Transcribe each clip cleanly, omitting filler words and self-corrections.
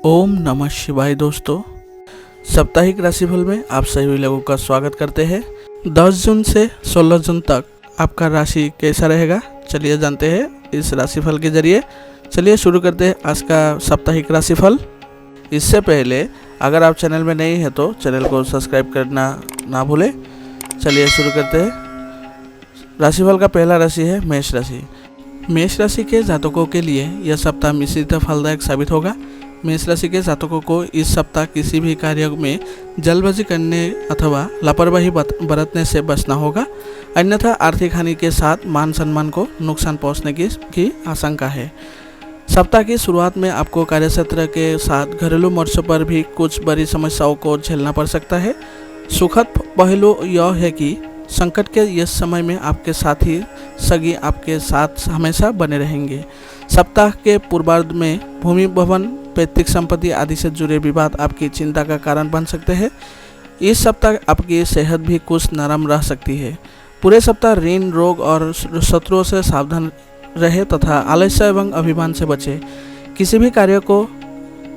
ओम नमः शिवाय दोस्तों, साप्ताहिक राशिफल में आप सभी लोगों का स्वागत करते हैं। 10 जून से 16 जून तक आपका राशि कैसा रहेगा, चलिए जानते हैं इस राशिफल के जरिए। चलिए शुरू करते हैं आज का साप्ताहिक राशिफल। इससे पहले अगर आप चैनल में नए हैं तो चैनल को सब्सक्राइब करना ना भूलें। चलिए शुरू करते हैं। राशिफल का पहला राशि है मेष राशि। मेष राशि के जातकों के लिए यह सप्ताह मिश्रित फलदायक साबित होगा। मेष राशि के जातकों को इस सप्ताह किसी भी कार्य में जल्दबाजी करने अथवा लापरवाही बरतने से बचना होगा, अन्यथा आर्थिक हानि के साथ मान सम्मान को नुकसान पहुंचने की आशंका है। सप्ताह की शुरुआत में आपको कार्यक्षेत्र के साथ घरेलू मोर्चों पर भी कुछ बड़ी समस्याओं को झेलना पड़ सकता है। सुखद पहलू यह है कि संकट के इस समय में आपके साथी सगी आपके साथ हमेशा बने रहेंगे। सप्ताह के पूर्वार्ध में भूमि भवन, पैतृक संपत्ति आदि से जुड़े विवाद आपकी चिंता का कारण बन सकते हैं। इस सप्ताह आपकी सेहत भी कुछ नरम रह सकती है। पूरे सप्ताह ऋण, रोग और शत्रुओं से सावधान रहे तथा आलस्य एवं अभिमान से बचे। किसी भी कार्य को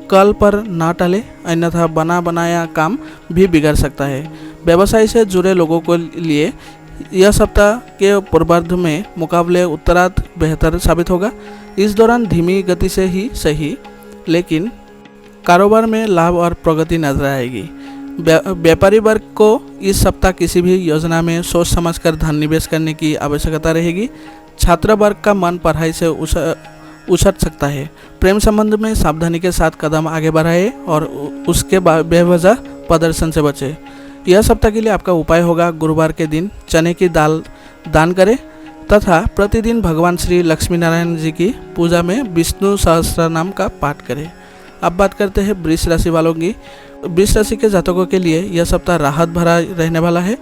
कल पर ना टाले, अन्यथा बना बनाया काम भी बिगड़ सकता है। व्यवसाय से जुड़े लोगों के लिए यह सप्ताह के पूर्वार्ध में मुकाबले उत्तरार्ध बेहतर साबित होगा। इस दौरान धीमी गति से ही सही, लेकिन कारोबार में लाभ और प्रगति नजर आएगी। व्यापारी वर्ग को इस सप्ताह किसी भी योजना में सोच समझकर धन निवेश करने की आवश्यकता रहेगी। छात्र वर्ग का मन पढ़ाई से उछट सकता है। प्रेम संबंध में सावधानी के साथ कदम आगे बढ़ाए और उसके बेवजह प्रदर्शन से बचे। यह सप्ताह के लिए आपका उपाय होगा, गुरुवार के दिन चने की दाल दान करें तथा प्रतिदिन भगवान श्री लक्ष्मी नारायण जी की पूजा में विष्णु सहस्त्रनाम का पाठ करें। अब बात करते हैं वृष राशि वालों की। वृष राशि के जातकों के लिए यह सप्ताह राहत भरा रहने वाला है।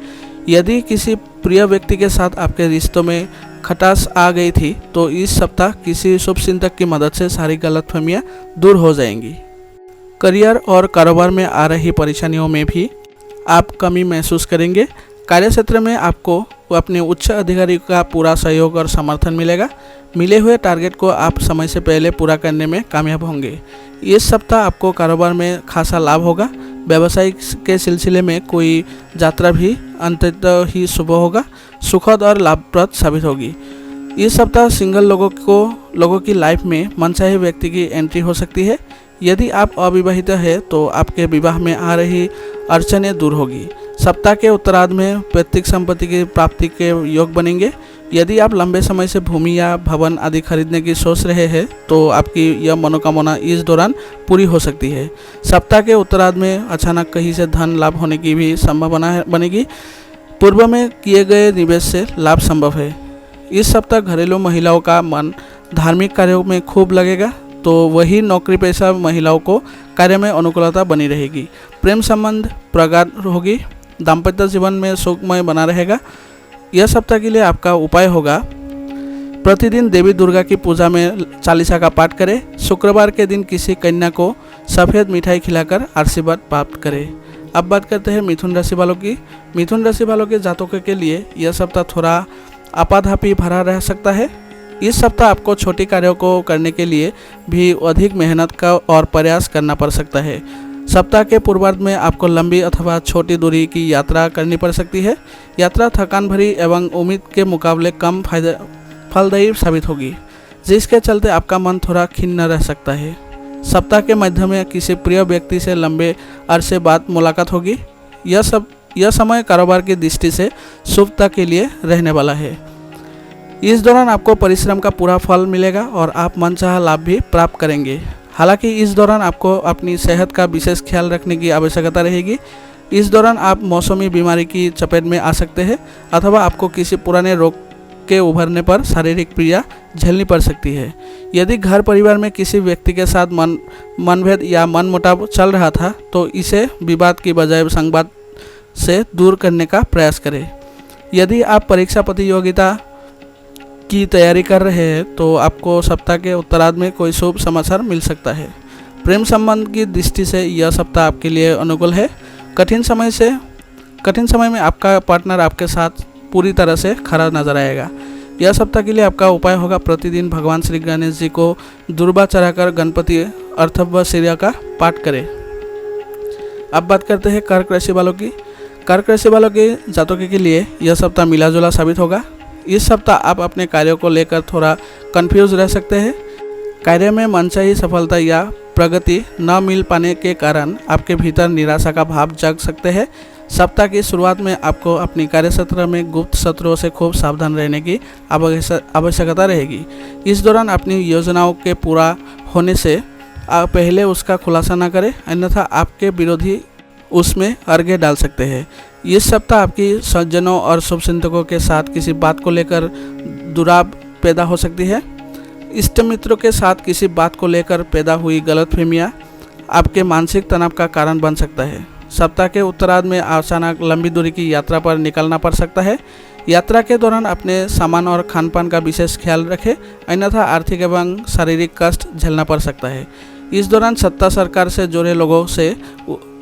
यदि किसी प्रिय व्यक्ति के साथ आपके रिश्तों में खटास आ गई थी तो इस सप्ताह किसी शुभ चिंतक की मदद से सारी गलतफहमियां दूर हो जाएंगी। करियर और कारोबार में आ रही परेशानियों में भी आप कमी महसूस करेंगे। कार्यक्षेत्र में आपको अपने उच्च अधिकारी का पूरा सहयोग और समर्थन मिलेगा। मिले हुए टारगेट को आप समय से पहले पूरा करने में कामयाब होंगे। इस सप्ताह आपको कारोबार में खासा लाभ होगा। व्यवसाय के सिलसिले में कोई यात्रा भी अंततः ही शुभ होगा, सुखद और लाभप्रद साबित होगी। इस सप्ताह सिंगल लोगों की लाइफ में मनचाहे व्यक्ति की एंट्री हो सकती है। यदि आप अविवाहित हैं तो आपके विवाह में आ रही अड़चनें दूर होगी। सप्ताह के उत्तरार्ध में पैतृक संपत्ति की प्राप्ति के योग बनेंगे। यदि आप लंबे समय से भूमि या भवन आदि खरीदने की सोच रहे हैं तो आपकी यह मनोकामना इस दौरान पूरी हो सकती है। सप्ताह के उत्तरार्ध में अचानक कहीं से धन लाभ होने की भी संभावना बनेगी। पूर्व में किए गए निवेश से लाभ संभव है। इस सप्ताह घरेलू महिलाओं का मन धार्मिक कार्यों में खूब लगेगा, तो वही नौकरी पेशा महिलाओं को कार्य में अनुकूलता बनी रहेगी। प्रेम संबंध प्रगाढ़ होगी। दाम्पत्य जीवन में सुखमय बना रहेगा। यह सप्ताह के लिए आपका उपाय होगा, प्रतिदिन देवी दुर्गा की पूजा में चालीसा का पाठ करें। शुक्रवार के दिन किसी कन्या को सफ़ेद मिठाई खिलाकर आशीर्वाद प्राप्त करें। अब बात करते हैं मिथुन राशि वालों की। मिथुन राशि वालों के जातकों के लिए यह सप्ताह थोड़ा आपाधापी भरा रह सकता है। इस सप्ताह आपको छोटी कार्यों को करने के लिए भी अधिक मेहनत का और प्रयास करना पड़ सकता है। सप्ताह के पूर्वार्ध में आपको लंबी अथवा छोटी दूरी की यात्रा करनी पड़ सकती है। यात्रा थकान भरी एवं उम्मीद के मुकाबले कम फलदायी साबित होगी, जिसके चलते आपका मन थोड़ा खिन्न रह सकता है। सप्ताह के मध्य में किसी प्रिय व्यक्ति से लंबे अरसे बाद मुलाकात होगी। यह समय कारोबार की दृष्टि से शुभता के लिए रहने वाला है। इस दौरान आपको परिश्रम का पूरा फल मिलेगा और आप मनचाहा लाभ भी प्राप्त करेंगे। हालांकि इस दौरान आपको अपनी सेहत का विशेष ख्याल रखने की आवश्यकता रहेगी। इस दौरान आप मौसमी बीमारी की चपेट में आ सकते हैं अथवा आपको किसी पुराने रोग के उभरने पर शारीरिक पीड़ा झेलनी पड़ सकती है। यदि घर परिवार में किसी व्यक्ति के साथ मनभेद या मनमुटाव चल रहा था तो इसे विवाद की बजाय संवाद से दूर करने का प्रयास करें। यदि आप परीक्षा प्रतियोगिता की तैयारी कर रहे हैं तो आपको सप्ताह के उत्तरार्ध में कोई शुभ समाचार मिल सकता है। प्रेम संबंध की दृष्टि से यह सप्ताह आपके लिए अनुकूल है। कठिन समय में आपका पार्टनर आपके साथ पूरी तरह से खरा नजर आएगा। यह सप्ताह के लिए आपका उपाय होगा, प्रतिदिन भगवान श्री गणेश जी को दुर्वा चढ़ाकर गणपति अर्थव क्रिया का पाठ करें। अब बात करते हैं कर्क राशि वालों की। कर्क राशि वालों के जातकों के लिए यह सप्ताह मिला जुला साबित होगा। इस सप्ताह आप अपने कार्यों को लेकर थोड़ा कंफ्यूज रह सकते हैं। कार्य में मनचाही सफलता या प्रगति न मिल पाने के कारण आपके भीतर निराशा का भाव जग सकते हैं। सप्ताह की शुरुआत में आपको अपनी कार्यक्षेत्र में गुप्त शत्रुओं से खूब सावधान रहने की आवश्यकता रहेगी। इस दौरान अपनी योजनाओं के पूरा होने से पहले उसका खुलासा न करें, अन्यथा आपके विरोधी उसमें अर्घ्य डाल सकते हैं। इस सप्ताह आपकी सज्जनों और शुभचिंतकों के साथ किसी बात को लेकर दुराव पैदा हो सकती है। इष्ट मित्रों के साथ किसी बात को लेकर पैदा हुई गलतफहमियां आपके मानसिक तनाव का कारण बन सकता है। सप्ताह के उत्तरार्ध में अचानक लंबी दूरी की यात्रा पर निकलना पड़ सकता है। यात्रा के दौरान अपने सामान और खान पान का विशेष ख्याल रखें, अन्यथा आर्थिक एवं शारीरिक कष्ट झेलना पड़ सकता है। इस दौरान सत्ता सरकार से जुड़े लोगों से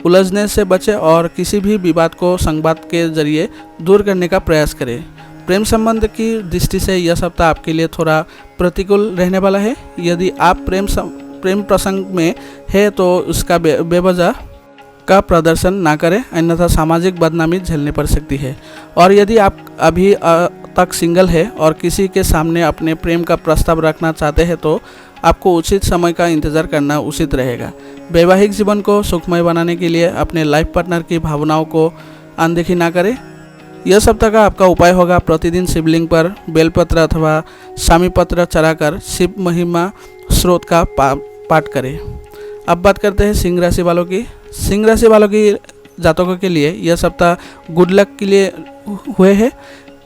उलझने से बचें और किसी भी विवाद को संवाद के जरिए दूर करने का प्रयास करें। प्रेम संबंध की दृष्टि से यह सप्ताह आपके लिए थोड़ा प्रतिकूल रहने वाला है। यदि आप प्रेम प्रसंग में है तो उसका बेवजह का प्रदर्शन ना करें, अन्यथा सामाजिक बदनामी झेलनी पड़ सकती है। और यदि आप अभी तक सिंगल है और किसी के सामने अपने प्रेम का प्रस्ताव रखना चाहते हैं तो आपको उचित समय का इंतजार करना उचित रहेगा। वैवाहिक जीवन को सुखमय बनाने के लिए अपने लाइफ पार्टनर की भावनाओं को अनदेखी ना करें। यह सप्ताह का आपका उपाय होगा प्रतिदिन शिवलिंग पर बेलपत्र अथवा शामी पत्र चढ़ाकर शिव महिमा स्रोत का पाठ करें। अब बात करते हैं सिंह राशि वालों की। सिंह राशि वालों की जातकों के लिए यह सप्ताह गुड लक के लिए हुए है।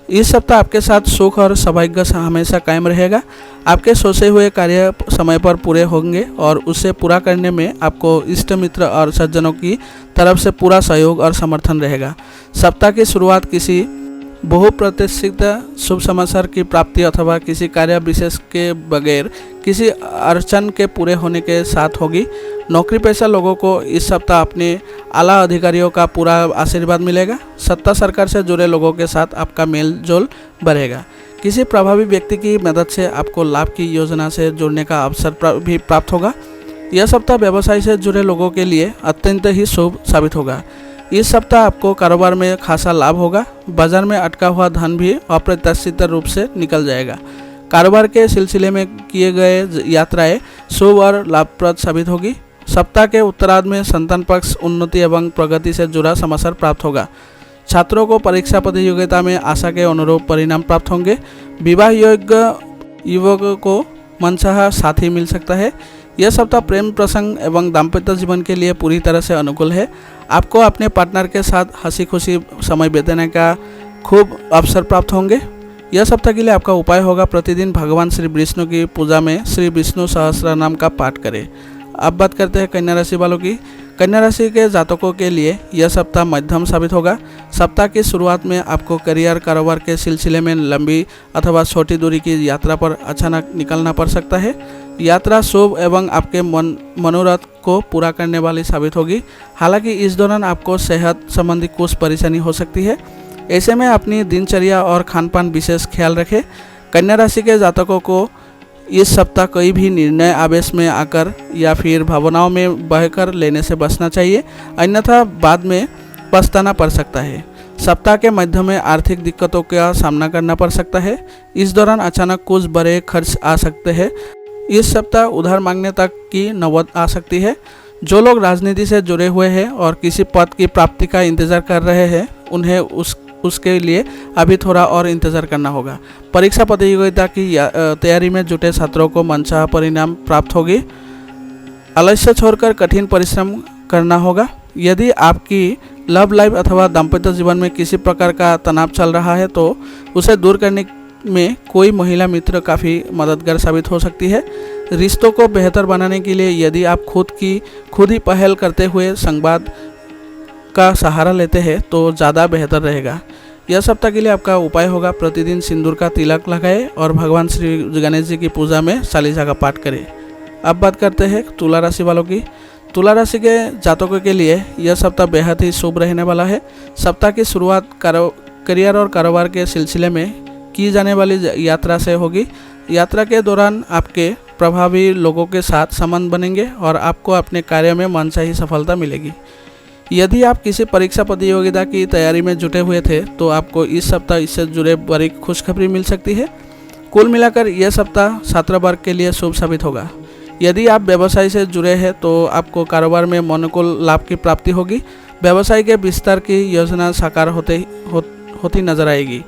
इस सप्ताह आपके साथ सुख और सौभाग्य हमेशा कायम रहेगा। आपके सोचे हुए कार्य समय पर पूरे होंगे और उसे पूरा करने में आपको इष्ट मित्र और सज्जनों की तरफ से पूरा सहयोग और समर्थन रहेगा। सप्ताह की शुरुआत किसी बहुप्रतीक्षित शुभ समाचार की प्राप्ति अथवा किसी कार्य विशेष के बगैर किसी अड़चन के पूरे होने के साथ होगी। नौकरी पेशा लोगों को इस सप्ताह अपने आला अधिकारियों का पूरा आशीर्वाद मिलेगा। सत्ता सरकार से जुड़े लोगों के साथ आपका मेल जोल बढ़ेगा। किसी प्रभावी व्यक्ति की मदद से आपको लाभ की योजना से जुड़ने का अवसर भी प्राप्त होगा। यह सप्ताह व्यवसाय से जुड़े लोगों के लिए अत्यंत ही शुभ साबित होगा। इस सप्ताह आपको कारोबार में खासा लाभ होगा। बाजार में अटका हुआ धन भी अप्रत्याशित रूप से निकल जाएगा। कारोबार के सिलसिले में किए गए यात्राएं शुभ और लाभप्रद साबित होगी। सप्ताह के उत्तरार्ध में संतान पक्ष उन्नति एवं प्रगति से जुड़ा समाचार प्राप्त होगा। छात्रों को परीक्षा प्रतियोगिता में आशा के अनुरूप परिणाम प्राप्त होंगे। विवाह योग्य युवकों को मनचाहा साथी मिल सकता है। यह सप्ताह प्रेम प्रसंग एवं दाम्पत्य जीवन के लिए पूरी तरह से अनुकूल है। आपको अपने पार्टनर के साथ हंसी खुशी समय बिताने का खूब अवसर प्राप्त होंगे। यह सप्ताह के लिए आपका उपाय होगा प्रतिदिन भगवान श्री विष्णु की पूजा में श्री विष्णु सहस्त्र नाम का पाठ करें। अब बात करते हैं कन्या राशि वालों की। कन्या राशि के जातकों के लिए यह सप्ताह मध्यम साबित होगा। सप्ताह की शुरुआत में आपको करियर कारोबार के सिलसिले में लंबी अथवा छोटी दूरी की यात्रा पर अचानक निकलना पड़ सकता है। यात्रा शुभ एवं आपके मनोरथ को पूरा करने वाली साबित होगी। हालांकि इस दौरान आपको सेहत संबंधी कुछ परेशानी हो सकती है। ऐसे में अपनी दिनचर्या और खान पान विशेष ख्याल रखें। कन्या राशि के जातकों को इस सप्ताह कोई भी निर्णय आवेश में आकर या फिर भावनाओं में बहकर लेने से बचना चाहिए, अन्यथा बाद में पछताना पड़ सकता है। सप्ताह के मध्य में आर्थिक दिक्कतों का सामना करना पड़ सकता है। इस दौरान अचानक कुछ बड़े खर्च आ सकते हैं। इस सप्ताह उधार मांगने तक की नौबत आ सकती है। जो लोग राजनीति से जुड़े हुए हैं और किसी पद की प्राप्ति का इंतजार कर रहे हैं, उन्हें उसके लिए अभी थोड़ा और इंतजार करना होगा। परीक्षा प्रतियोगिता की तैयारी में जुटे छात्रों को मनचाहा परिणाम प्राप्त होगी। आलस्य छोड़कर कठिन परिश्रम करना होगा। यदि आपकी लव लाइफ अथवा दाम्पत्य जीवन में किसी प्रकार का तनाव चल रहा है तो उसे दूर करने में कोई महिला मित्र काफ़ी मददगार साबित हो सकती है। रिश्तों को बेहतर बनाने के लिए यदि आप खुद ही पहल करते हुए संवाद का सहारा लेते हैं तो ज़्यादा बेहतर रहेगा। यह सप्ताह के लिए आपका उपाय होगा प्रतिदिन सिंदूर का तिलक लगाएं और भगवान श्री गणेश जी की पूजा में चालीसा का पाठ करें। अब बात करते हैं तुला राशि वालों की। तुला राशि के जातकों के लिए यह सप्ताह बेहद ही शुभ रहने वाला है। सप्ताह की शुरुआत करियर और कारोबार के सिलसिले में की जाने वाली यात्रा से होगी। यात्रा के दौरान आपके प्रभावी लोगों के साथ संबंध बनेंगे और आपको अपने कार्य में मनचाही सफलता मिलेगी। यदि आप किसी परीक्षा प्रतियोगिता की तैयारी में जुटे हुए थे तो आपको इस सप्ताह इससे जुड़े बड़ी खुशखबरी मिल सकती है। कुल मिलाकर यह सप्ताह छात्र वर्ग के लिए शुभ साबित होगा। यदि आप व्यवसाय से जुड़े हैं तो आपको कारोबार में अनुकूल लाभ की प्राप्ति होगी। व्यवसाय के विस्तार की योजना साकार होती नजर आएगी।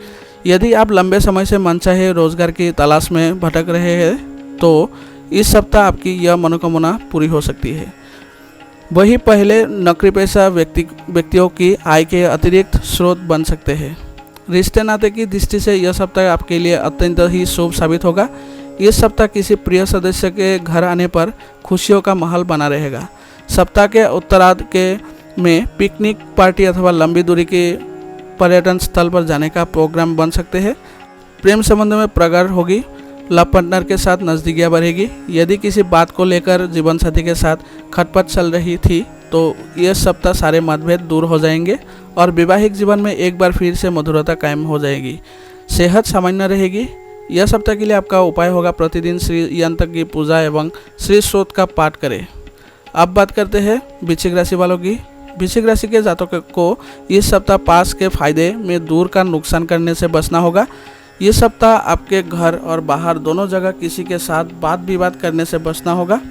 यदि आप लंबे समय से मनचाहे रोजगार की तलाश में भटक रहे हैं तो इस सप्ताह आपकी यह मनोकामना पूरी हो सकती है। वही पहले नौकरी पेशा व्यक्तियों की आय के अतिरिक्त स्रोत बन सकते हैं। रिश्ते नाते की दृष्टि से यह सप्ताह आपके लिए अत्यंत ही शुभ साबित होगा। इस सप्ताह किसी प्रिय सदस्य के घर आने पर खुशियों का माहौल बना रहेगा। सप्ताह के उत्तरार्ध में पिकनिक पार्टी अथवा लंबी दूरी के पर्यटन स्थल पर जाने का प्रोग्राम बन सकते हैं। प्रेम संबंध में प्रगाढ़ होगी। लव पार्टनर के साथ नज़दीकियाँ बढ़ेगी। यदि किसी बात को लेकर जीवन साथी के साथ खटपट चल रही थी तो यह सप्ताह सारे मतभेद दूर हो जाएंगे और वैवाहिक जीवन में एक बार फिर से मधुरता कायम हो जाएगी। सेहत सामान्य रहेगी। यह सप्ताह के लिए आपका उपाय होगा प्रतिदिन श्री यंत्र की पूजा एवं श्री स्रोत का पाठ करें। अब बात करते हैं वृश्चिक राशि वालों की। वृश्चिक राशि के जातकों को इस सप्ताह पास के फायदे में दूर का नुकसान करने से बचना होगा। ये सप्ताह आपके घर और बाहर दोनों जगह किसी के साथ वाद विवाद करने से बचना होगा,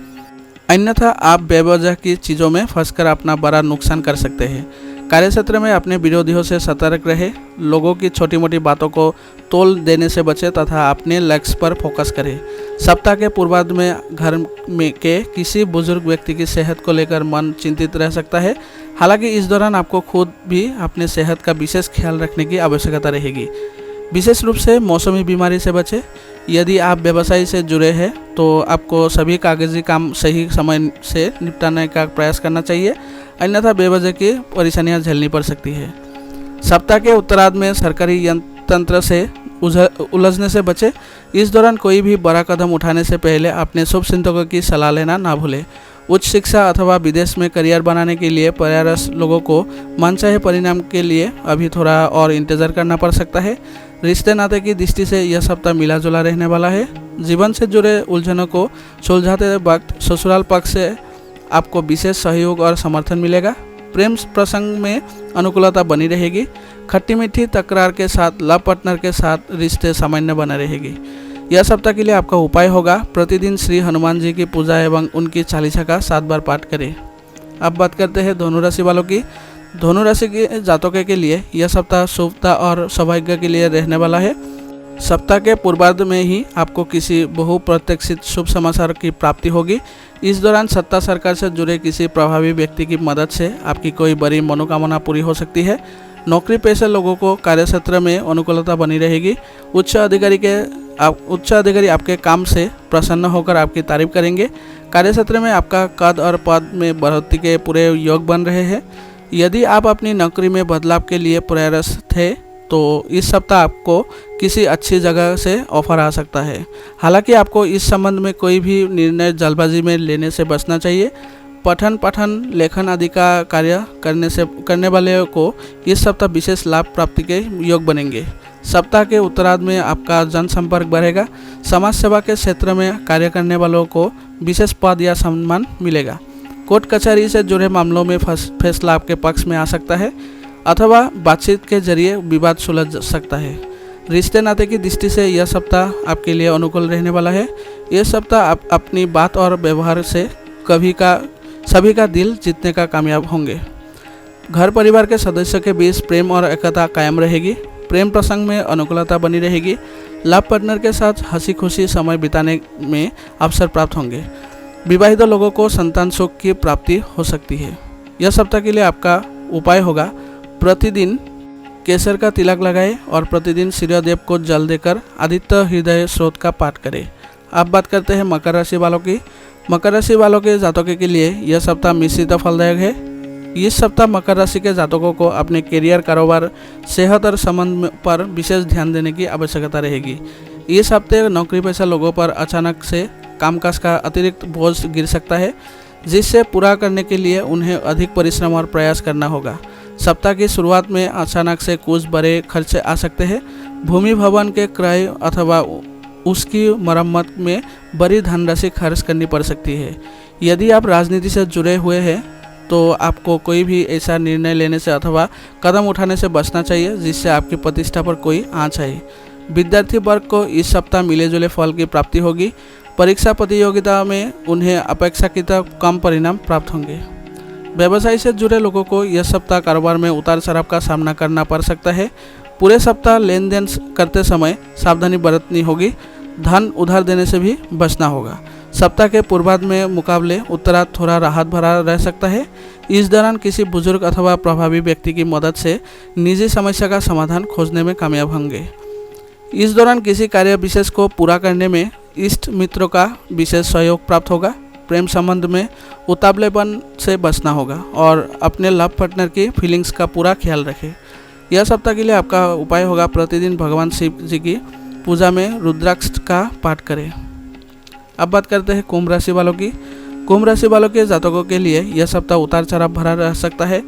अन्यथा आप बेवजह की चीज़ों में फंसकर अपना बड़ा नुकसान कर सकते हैं। कार्यक्षेत्र में अपने विरोधियों से सतर्क रहे। लोगों की छोटी मोटी बातों को तोल देने से बचें तथा अपने लक्ष्य पर फोकस करें। सप्ताह के पूर्वार्ध में घर में के किसी बुजुर्ग व्यक्ति की सेहत को लेकर मन चिंतित रह सकता है। हालांकि इस दौरान आपको खुद भी अपने सेहत का विशेष ख्याल रखने की आवश्यकता रहेगी। विशेष रूप से मौसमी बीमारी से बचें। यदि आप व्यवसाय से जुड़े हैं तो आपको सभी कागजी काम सही समय से निपटाने का प्रयास करना चाहिए, अन्यथा बेवजह की परेशानियां झेलनी पड़ सकती है। सप्ताह के उत्तरार्ध में सरकारी तंत्र से उलझने से बचें। इस दौरान कोई भी बड़ा कदम उठाने से पहले अपने शुभचिंतकों की सलाह लेना ना भूलें। उच्च शिक्षा अथवा विदेश में करियर बनाने के लिए प्रयासरत लोगों को मनचाहे परिणाम के लिए अभी थोड़ा और इंतजार करना पड़ सकता है। रिश्ते नाते की दृष्टि से यह सप्ताह मिला जुला रहने वाला है। जीवन से जुड़े उलझनों को सुलझाते वक्त ससुराल पक्ष से आपको विशेष सहयोग और समर्थन मिलेगा। प्रेम प्रसंग में अनुकूलता बनी रहेगी। खट्टी मीठी तकरार के साथ लव पार्टनर के साथ रिश्ते सामान्य बना रहेगी। यह सप्ताह के लिए आपका उपाय होगा प्रतिदिन श्री हनुमान जी की पूजा एवं उनकी चालीसा का 7 बार पाठ करें। अब बात करते हैं धनु राशि वालों की। धनु राशि के जातकों के लिए यह सप्ताह शुभता और सौभाग्य के लिए रहने वाला है। सप्ताह के पूर्वार्ध में ही आपको किसी बहुप्रत्याशित शुभ समाचार की प्राप्ति होगी। इस दौरान सत्ता सरकार से जुड़े किसी प्रभावी व्यक्ति की मदद से आपकी कोई बड़ी मनोकामना पूरी हो सकती है। नौकरी पेशे लोगों को कार्यक्षेत्र में अनुकूलता बनी रहेगी। उच्च अधिकारी आपके काम से प्रसन्न होकर आपकी तारीफ करेंगे। कार्यक्षेत्र में आपका कद और पद में बढ़ोतरी के पूरे योग बन रहे हैं। यदि आप अपनी नौकरी में बदलाव के लिए प्रयासरत थे तो इस सप्ताह आपको किसी अच्छी जगह से ऑफर आ सकता है। हालांकि आपको इस संबंध में कोई भी निर्णय जल्दबाजी में लेने से बचना चाहिए। पठन पाठन लेखन आदि का कार्य करने वाले को इस सप्ताह विशेष लाभ प्राप्ति के योग बनेंगे। सप्ताह के उत्तरार्ध में आपका जनसंपर्क बढ़ेगा। समाज सेवा के क्षेत्र में कार्य करने वालों को विशेष पद या सम्मान मिलेगा। कोर्ट कचहरी से जुड़े मामलों में फैसला आपके पक्ष में आ सकता है अथवा बातचीत के जरिए विवाद सुलझ सकता है। रिश्ते नाते की दृष्टि से यह सप्ताह आपके लिए अनुकूल रहने वाला है। यह सप्ताह आप अपनी बात और व्यवहार से सभी का दिल जीतने का कामयाब होंगे। घर परिवार के सदस्यों के बीच प्रेम और एकता कायम रहेगी। प्रेम प्रसंग में अनुकूलता बनी रहेगी। लव पार्टनर के साथ हंसी खुशी समय बिताने में अवसर प्राप्त होंगे। विवाहित लोगों को संतान सुख की प्राप्ति हो सकती है। यह सप्ताह के लिए आपका उपाय होगा प्रतिदिन केसर का तिलक लगाएं और प्रतिदिन सूर्यदेव को जल देकर आदित्य हृदय स्रोत का पाठ करें। अब बात करते हैं मकर राशि वालों की। मकर राशि वालों के जातकों के लिए यह सप्ताह मिश्रित फलदायक है। इस सप्ताह मकर राशि के जातकों को अपने करियर, कारोबार, सेहत और संबंध पर विशेष ध्यान देने की आवश्यकता रहेगी। इस हफ्ते नौकरी पेशा लोगों पर अचानक से कामकाज का अतिरिक्त बोझ गिर सकता है, जिससे पूरा करने के लिए उन्हें अधिक परिश्रम और प्रयास करना होगा। सप्ताह की शुरुआत में अचानक से कुछ बड़े खर्चे आ सकते हैं। भूमि भवन के क्रय अथवा उसकी मरम्मत में बड़ी धनराशि खर्च करनी पड़ सकती है। यदि आप राजनीति से जुड़े हुए हैं तो आपको कोई भी ऐसा निर्णय लेने से अथवा कदम उठाने से बचना चाहिए जिससे आपकी प्रतिष्ठा पर कोई आँच आए। विद्यार्थी वर्ग को इस सप्ताह मिले जुले फल की प्राप्ति होगी। परीक्षा प्रतियोगिता में उन्हें अपेक्षाकृत कम परिणाम प्राप्त होंगे। व्यवसाय से जुड़े लोगों को यह सप्ताह कारोबार में उतार चढ़ाव का सामना करना पड़ सकता है। पूरे सप्ताह लेन देन करते समय सावधानी बरतनी होगी। धन उधार देने से भी बचना होगा। सप्ताह के पूर्वार्ध में मुकाबले उत्तरार्ध थोड़ा राहत भरा रह सकता है। इस दौरान किसी बुजुर्ग अथवा प्रभावी व्यक्ति की मदद से निजी समस्या का समाधान खोजने में कामयाब होंगे। इस दौरान किसी कार्य विशेष को पूरा करने में इष्ट मित्रों का विशेष सहयोग प्राप्त होगा। प्रेम संबंध में उतावलेपन से बचना होगा और अपने लव पार्टनर की फीलिंग्स का पूरा ख्याल रखें। यह सप्ताह के लिए आपका उपाय होगा, प्रतिदिन भगवान शिव जी की पूजा में रुद्राक्ष का पाठ करें। अब बात करते हैं कुंभ राशि वालों की। कुंभ राशि वालों के जातकों के लिए यह सप्ताह उतार चढ़ाव भरा रह सकता है।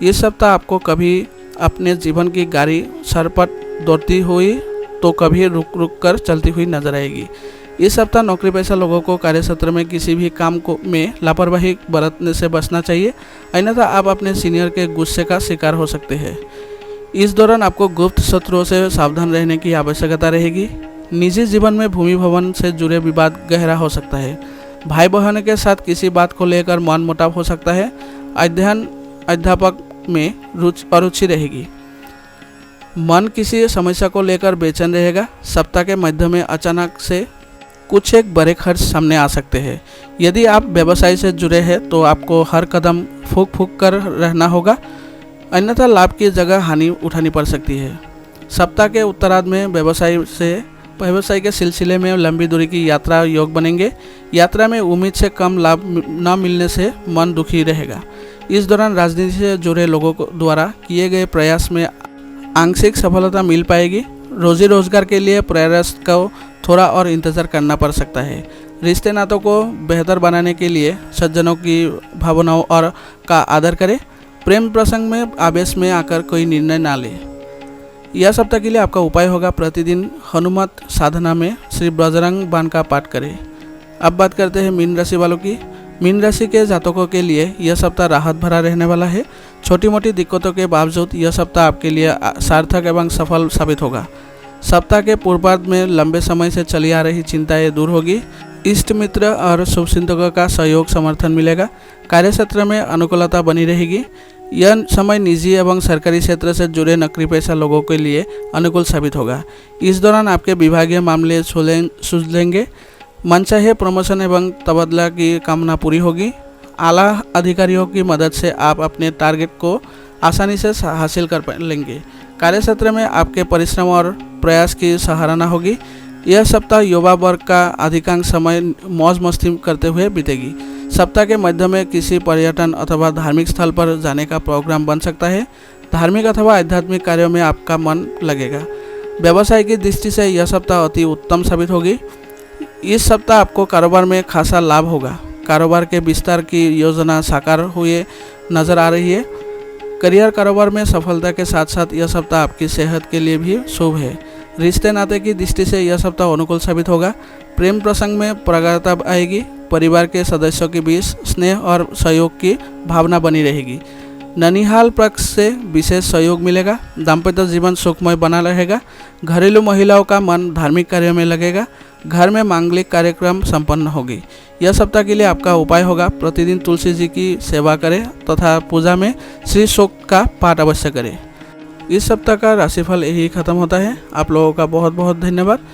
इस सप्ताह आपको कभी अपने जीवन की गाड़ी सरपट दौड़ती हुई तो कभी रुक रुक कर चलती हुई नजर आएगी। इस सप्ताह नौकरी पेशा लोगों को कार्यक्षेत्र में किसी भी काम को में लापरवाही बरतने से बचना चाहिए, अन्यथा आप अपने सीनियर के गुस्से का शिकार हो सकते हैं। इस दौरान आपको गुप्त शत्रुओं से सावधान रहने की आवश्यकता रहेगी। निजी जीवन में भूमि भवन से जुड़े विवाद गहरा हो सकता है। भाई बहनों के साथ किसी बात को लेकर मनमुटाव हो सकता है। अध्ययन अध्यापक में अरुचि रहेगी। मन किसी समस्या को लेकर बेचैन रहेगा। सप्ताह के मध्य में अचानक से कुछ एक बड़े खर्च सामने आ सकते हैं। यदि आप व्यवसाय से जुड़े हैं तो आपको हर कदम फूंक फूंक कर रहना होगा, अन्यथा लाभ की जगह हानि उठानी पड़ सकती है। सप्ताह के उत्तरार्ध में व्यवसाय के सिलसिले में लंबी दूरी की यात्रा योग बनेंगे। यात्रा में उम्मीद से कम लाभ न मिलने से मन दुखी रहेगा। इस दौरान राजनीति से जुड़े लोगों द्वारा किए गए प्रयास में आंशिक सफलता मिल पाएगी। रोजी रोजगार के लिए प्रयास को थोड़ा और इंतजार करना पड़ सकता है। रिश्ते नातों को बेहतर बनाने के लिए सज्जनों की भावनाओं और का आदर करें। प्रेम प्रसंग में आवेश में आकर कोई निर्णय ना ले। यह सप्ताह के लिए आपका उपाय होगा, प्रतिदिन हनुमत साधना में श्री बजरंग बाण का पाठ करें। अब बात करते हैं मीन राशि वालों की। मीन राशि के जातकों के लिए यह सप्ताह राहत भरा रहने वाला है। छोटी मोटी दिक्कतों के बावजूद यह सप्ताह आपके लिए सार्थक एवं सफल साबित होगा। सप्ताह के पूर्वार्ध में लंबे समय से चली आ रही चिंताएं दूर होगी। इष्ट मित्र और शुभचिंतकों का सहयोग समर्थन मिलेगा। कार्यक्षेत्र में अनुकूलता बनी रहेगी। यह समय निजी एवं सरकारी क्षेत्र से जुड़े नौकरी पेशा लोगों के लिए अनुकूल साबित होगा। इस दौरान आपके विभागीय मामले सुलझेंगे। मनचाहे प्रमोशन एवं तबादला की कामना पूरी होगी। आला अधिकारियों की मदद से आप अपने टारगेट को आसानी से हासिल कर लेंगे। कार्यक्षेत्र में आपके परिश्रम और प्रयास की सराहना होगी। यह सप्ताह युवा वर्ग का अधिकांश समय मौज मस्ती करते हुए बीतेगी। सप्ताह के मध्य में किसी पर्यटन अथवा धार्मिक स्थल पर जाने का प्रोग्राम बन सकता है। धार्मिक अथवा आध्यात्मिक कार्यों में आपका मन लगेगा। व्यवसाय की दृष्टि से यह सप्ताह अति उत्तम साबित होगी। इस सप्ताह आपको कारोबार में खासा लाभ होगा। कारोबार के विस्तार की योजना साकार हुए नजर आ रही है। करियर कारोबार में सफलता के साथ साथ यह सप्ताह आपकी सेहत के लिए भी शुभ है। रिश्ते नाते की दृष्टि से यह सप्ताह अनुकूल साबित होगा। प्रेम प्रसंग में प्रगाढ़ता आएगी। परिवार के सदस्यों के बीच स्नेह और सहयोग की भावना बनी रहेगी। ननिहाल पक्ष से विशेष सहयोग मिलेगा। दाम्पत्य जीवन सुखमय बना रहेगा। घरेलू महिलाओं का मन धार्मिक कार्यों में लगेगा। घर में मांगलिक कार्यक्रम संपन्न होगी। यह सप्ताह के लिए आपका उपाय होगा, प्रतिदिन तुलसी जी की सेवा करें तथा पूजा में श्री सूक्त का पाठ अवश्य करें। इस सप्ताह का राशिफल यही खत्म होता है। आप लोगों का बहुत बहुत धन्यवाद।